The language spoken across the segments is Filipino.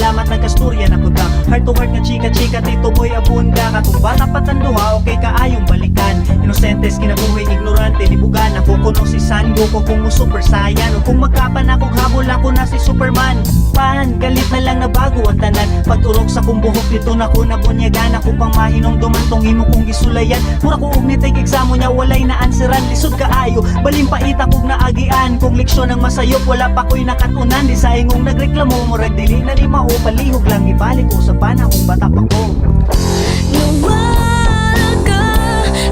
salamat nagkasturya na kuta. Heart to heart nga chika-chika Tito Boy abunda. Katong bata patanduha okay kaayong balikan. Inosentes kinabuhi ignorante libugan. Ako kuno si San Goku kung mo super saiyan. O kung magkapan akong habol ako na si Superman. Pan, galit na lang na bago ang tanan. Pagturok sa kong buhok dito na ko nabunyagan. Ako pang mahinong dumantong imo kong gisulayan. Mura ko ugnitay eksamo niya walay na anseran. Lisod kaayo, balimpaita kog naagian. Kung leksyon ang masayop wala pa ko'y nakatunan. Di sa ingong nagreklamo mo dili na ni mao. Palihog lang ibalik ko sa panahong bata pa ko. Nawala ka,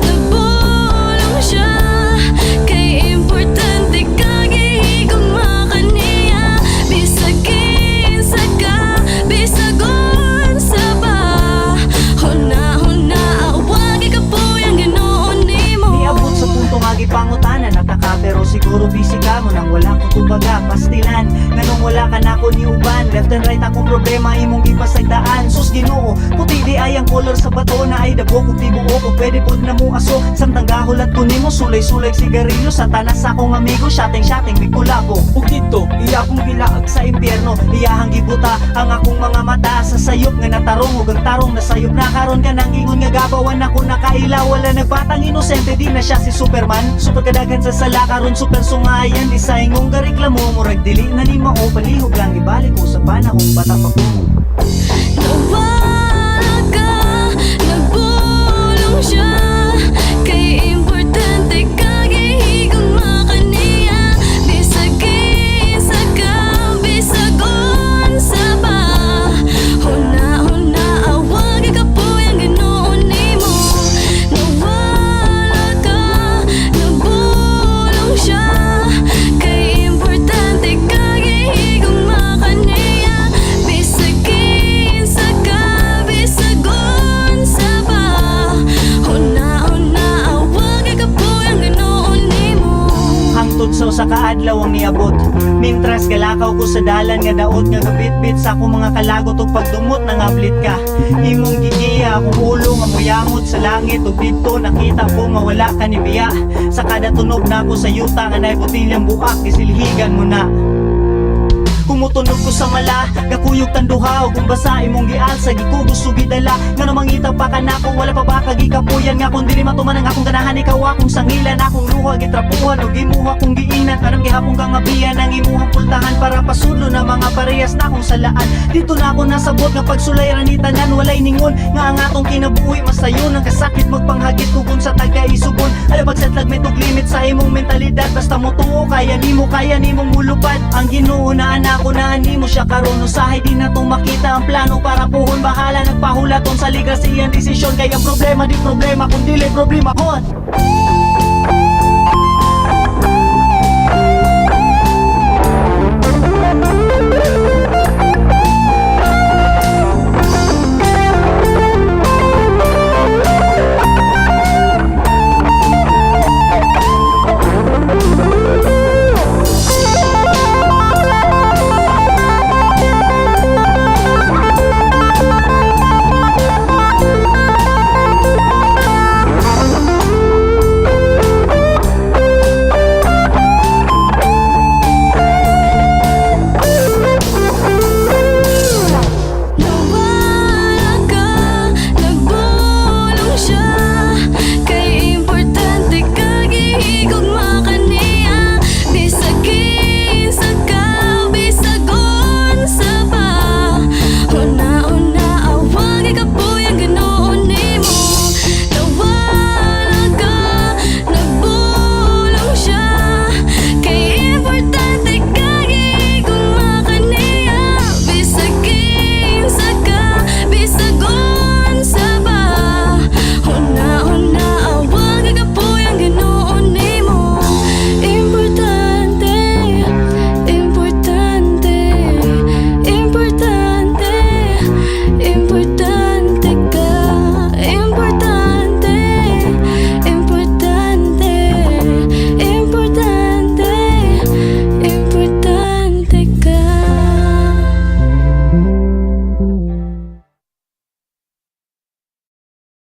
nabulong siya. Kay importante ka, gihigong makaniya. Bisagin sa ka, bisagon sa ba. Huna-huna, awagi ka po yung ganoon ni mo. Niabot sa punto nga gipangutanan nataka. Pero siguro busy ka mo nang wala ko tubaga. Pastilan, nanong wala ka na ko ni uban. Left and right akong problema imong gipasagdaan. Sus Ginoo, puti di ay ang color sa bato na ay dabo kung tibuo ko pwede pod na mo aso. Samtang gahulat ko nimo sulay-sulay sigarilyo sa tanas akong amigo. Shating-shating bikulabo. Ug dito, iya akong gilaag sa impyerno. Iyahang gibuta ang akong mga mata sa sayop nga natarong. Ug ang tarong na sayop na karon ka nang ingon nga gabawan ako nakailaw. Wala nagbatang inosente di na siya si Superman. Super kadaghan sa sala karon super sungayan. Di sa ingong gareklamo murag dili na ni mao. Palihog lang ibalik ko sa panahong bata pa ko. Nawala ka, nabulong siya. Kay importante ka, gihigong makaniya. Bisagin sa ka, bisagon sa ba. Huna-huna, awagi ka po yung ganoon ni mo. Nawala ka, nabulong siya. Kay importante ka, gihigong makaniya. Bisagin sa ka, bisagon sa ba. Huna-huna, awagi ka po yung ganoon ni mo. Hangtod sa kaadlaw ang niabot. Mintras galakaw ko sa dalan nga daot nga gabit-bit sa akong mga kalagot ug pagdumot nangablit ka. Imong gigiya akong ulo nga moyamot sa langit ug didto nakita ko nga wala ka ni biya. Sa kada tunog na ako sa yuta nga nay botilyang buak gisilhigan mo na. Kumutunog ko sa mala, kakuyog tanduha. Kung basa imong gialsa, gikugos sugidala. Nga namang itaw pa ka na ko, wala pa ba kagikapuyan. Nga kung dili matuman ang akong ganahan, ikaw akong sangilan. Akong luha, gitrapuhan, o gimuha kong giinan. Anong gihapong kang abiyan, ang imuhang pultahan. Para pasulo na mga parehas na akong salaan. Dito na ako nasabot, nga pagsulay ranitanan. Walay ningon, nga ang atong kinabuhi. Masayo ng kasakit, magpanghagit kugon sa taga-isugon. Alam pagsetlag may limit sa imong mentalidad. Basta mo tuo, kaya nimong mulupad. Ang Ginoo na anak ko na animo siya karon. Usahay di na tong makita ang plano para puhon. Bahala nagpahulaton sa ligasiyang desisyon. Kaya problema di problema kung dili problema hon.